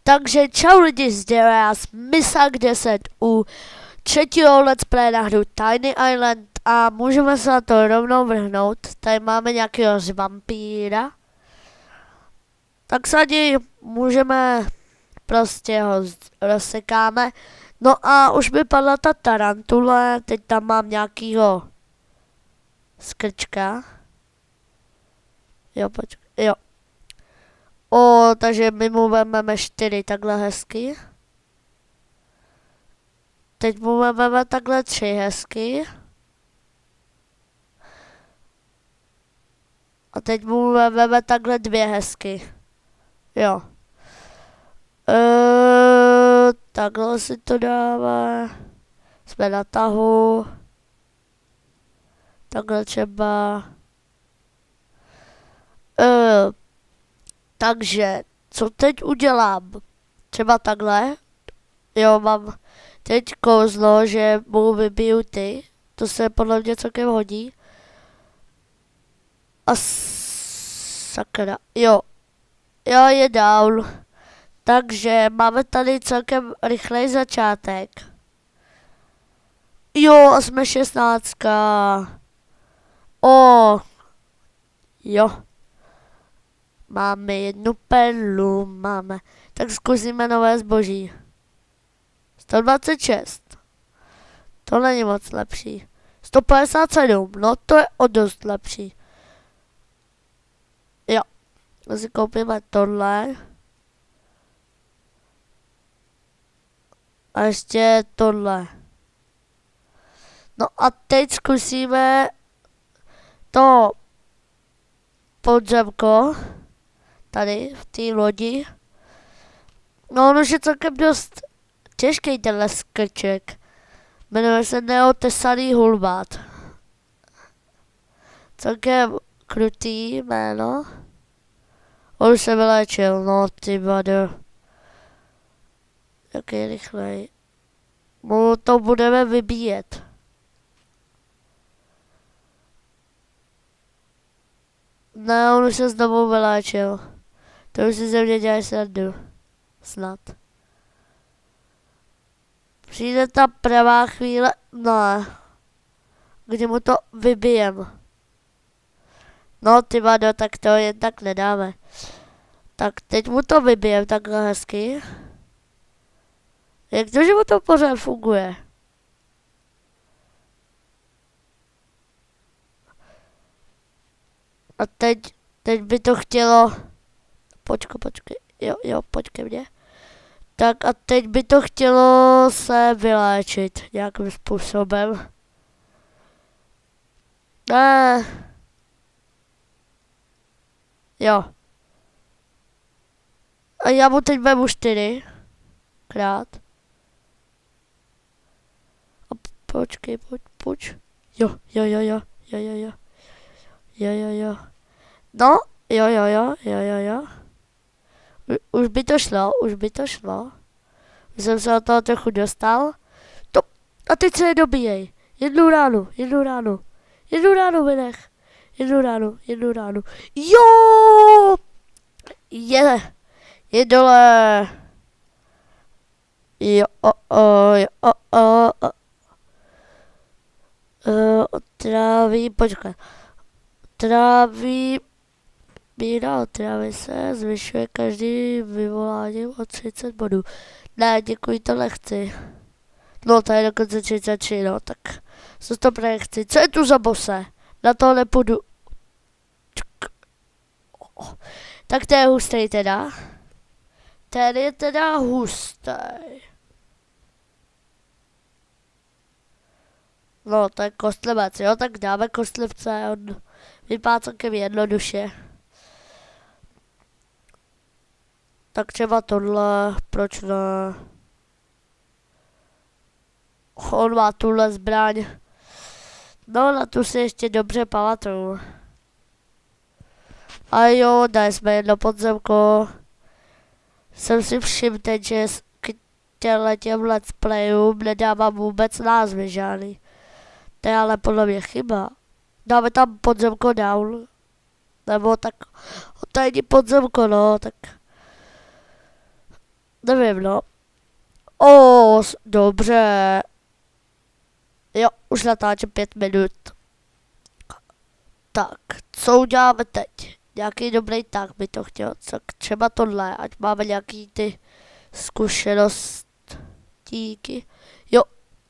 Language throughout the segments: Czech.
Takže čau lidi, zde já Misak 10 u třetího let's play na hru Tiny Island a můžeme se na to rovnou vrhnout. Tady máme nějakého z vampíra. Tak se ani můžeme, prostě ho rozsekáme. No a už mi padla ta tarantule, teď tam mám nějakýho skrčka. Jo, počkej, jo. Takže my mu vezmeme 4 takhle hezky. Teď mu vezmeme takhle 3 hezky. A teď mu vezmeme takhle 2 hezky. Jo. Takhle si to dáme. Jsme na tahu. Takhle třeba. Takže, co teď udělám? Třeba takhle. Jo, mám teď kouzlo, že mu vybiju ty. To se podle mě celkem hodí. A sakra. Jo, je down. Takže máme tady celkem rychlej začátek. Jo, a jsme 16. Jo. Máme 1 perlu, máme. Tak zkusíme nové zboží. 126. To není moc lepší. 157, no to je o dost lepší. Jo. Si koupíme tohle. A ještě tohle. No a teď zkusíme to podzemko. Tady v té lodi. No on už je celkem dost těžký tenhle skrček. Jmenuje se Neotesaný hulvát. Celkem krutý jméno. On už se vylečil, no ty vado. Jak je rychlej. Mu to budeme vybíjet. Ne, on už se znovu vyléčil. To už si ze mě dělají srandu. Snad. Přijde ta pravá chvíle, no, kdy mu to vybijem. No ty vado, tak to jen tak nedáme. Tak teď mu to vybijem takhle hezky. Jak to, že mu to pořád funguje? A teď by to chtělo. Počkej. Jo, pojď ke mně. Tak a teď by to chtělo se vyléčit nějakým způsobem. Ne. Jo. A já mu teď vemu 4 krát. A počkej, pojď. Jo. No, jo. Už by to šlo. Už jsem se od toho trochu dostal. To, a teď se dobíjej. Jednu ránu vynech. Jednu ránu. Jo! Je dole. Jo. Počkej. Míra otravy se zvyšuje každým vyvoláním o 30 bodů. Ne, děkuji, to nechci. No, to je dokonce 33, no, tak co to nechci. Co je tu za bose? Na to nepůjdu. Tak to je hustý teda. Ten je teda hustý. No, to je kostlivec, jo, tak dáme kostlivce, on vypadá celkem jednoduše. Tak třeba tohle, proč ne? On má tuhle zbraň. No, na tu si ještě dobře pamatuju. A jo, dali jsme jedno podzemko. Jsem si všiml teď, že k těm let's playům nedávám vůbec názvy žádný. To je ale podle mě chyba. Dáme tam podzemko down. Nebo tak tajní podzemko, no, tak Nevím, no. Dobře. Jo, už natáčím 5 minut. Tak, co uděláme teď? Nějaký dobrý tak by to chtěl. Tak třeba tohle, ať máme nějaký ty zkušenostíky. Jo,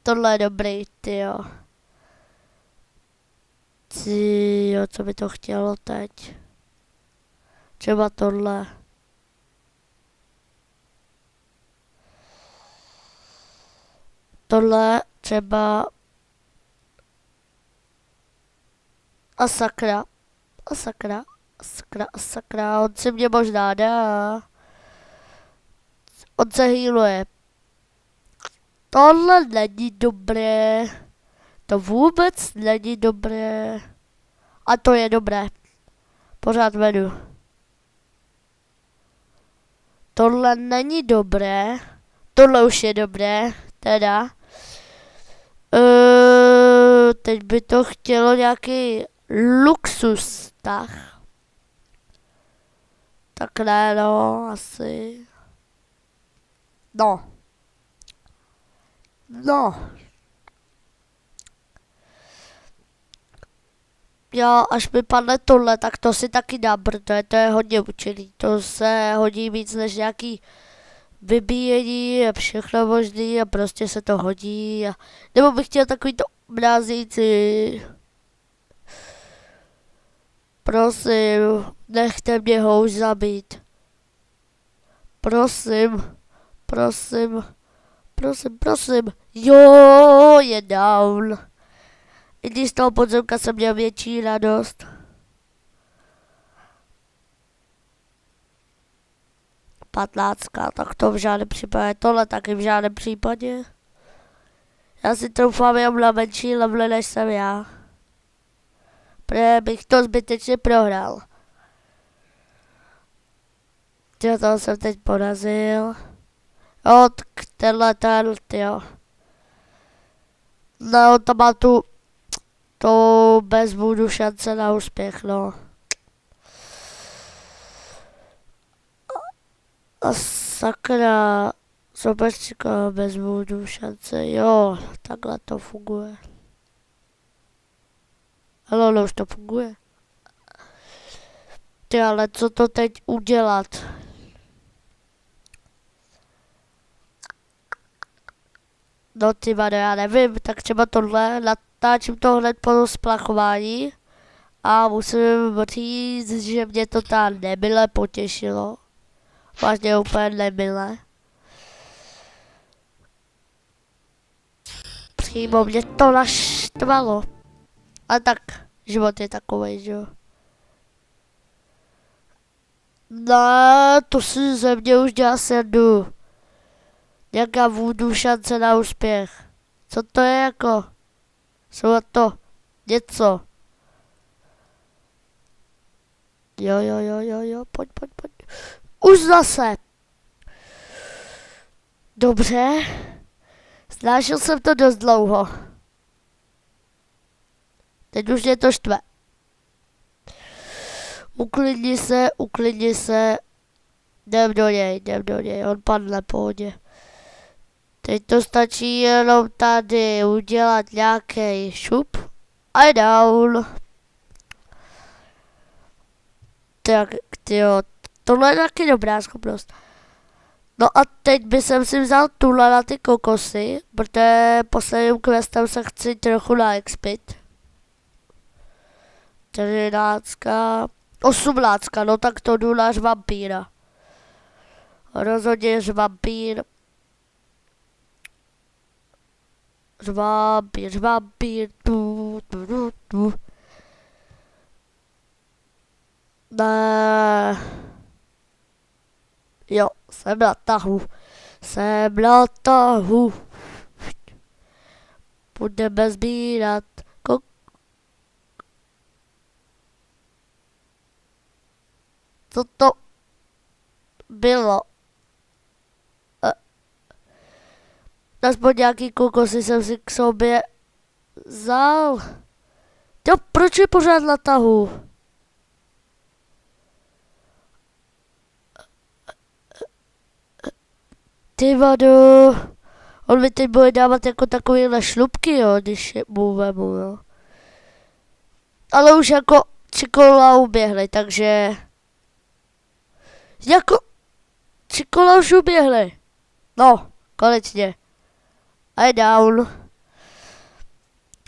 tohle je dobrý, tyjo. Tyjo, co by to chtělo teď? Třeba tohle. Tohle třeba... A sakra. On si mě možná dá. On se healuje. Tohle není dobré. To vůbec není dobré. A to je dobré. Pořád vedu. Tohle není dobré. Tohle už je dobré. Teda. Teď by to chtělo nějaký luxus, tak. Takhle, no, asi. No. Jo, až mi padne tohle, tak to si taky dám, protože to je hodně účinný. To se hodí víc než nějaký vybíjení a všechno možný a prostě se to hodí. Nebo bych chtěl takový to mrazící. Prosím, nechte mě ho už zabít. Prosím. Jo, je down. I když z toho podzemka jsem měl větší radost. Patnáctka, tak to v žádném případě. Tohle taky v žádném případě. Já si troufám jenom na menší level než jsem já. Protože bych to zbytečně prohrál. Tyjo, toho jsem teď porazil. Jo, tenhle, tyjo. No, to má tu... To bez budu šance na úspěch, no. A sakra, sobeřčka bez budu šance, jo, takhle to funguje. Ale už to funguje. Ty, ale co to teď udělat? No ty vado, já nevím, tak třeba tohle, natáčím to hned po splachování a musím říct, že mě to tam nemile potěšilo. Vážně úplně nemile. Přímo mě to naštvalo. A tak, život je takovej, že jo. No, to si ze mě už dělá srandu. Nějaká vůdu šance na úspěch. Co to je jako? Jsou to něco. Jo, pojď. Už zase. Dobře. Snášel jsem to dost dlouho. Teď už mě to štve. Uklidni se. Jdem do něj, on padne, pohodě. Teď to stačí jenom tady udělat nějaký šup a je down. Tak, tyjo, tohle je taky dobrá schopnost. No a teď by jsem si vzal tuhle na ty kokosy, protože posledním questem se chci trochu naexpit. 13, 18, no tak to jdu náš vampíra. Rozhodně vampír. Žvábír, tu. Ne. Jo, jsem na tahu. Budeme sbírat Co to bylo? Aspoň nějaký kokosy jsem si k sobě vzal. Jo, proč je pořád na tahu? ty vado. On mi teď bude dávat jako takovýhle šlupky, jo, když mu vemu, jo. Ale už jako 3 kola uběhly, takže... Jako... 3 kola už uběhly. No, konečně. A je down.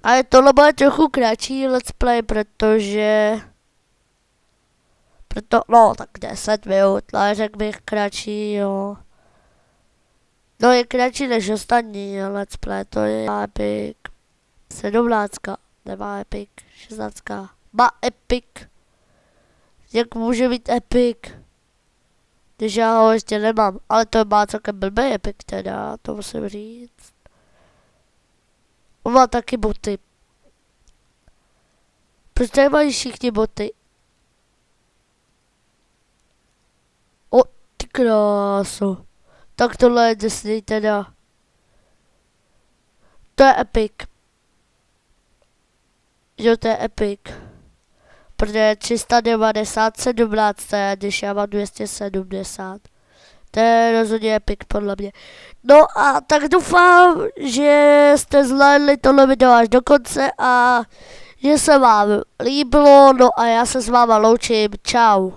Ale tohle bude trochu kratší let's play, protože... no, tak 10 minut, ale řekl bych kratší, jo. No, je kratší než ostatní let's play, to je epic. 17, nemá epic, 16. Má epic. Jak může být epic? Když já ho ještě nemám, ale to má celkem blbý epic teda, to musím říct. On má taky boty. Proč tady mají všichni boty? O, ty kráso. Tak tohle je Disney teda. To je epic. Jo, to je epic. Protože 390, 17, když já mám 270. To je rozhodně epic podle mě. No a tak doufám, že jste zvládli tohle video až do konce a že se vám líbilo. No a já se s váma loučím. Čau.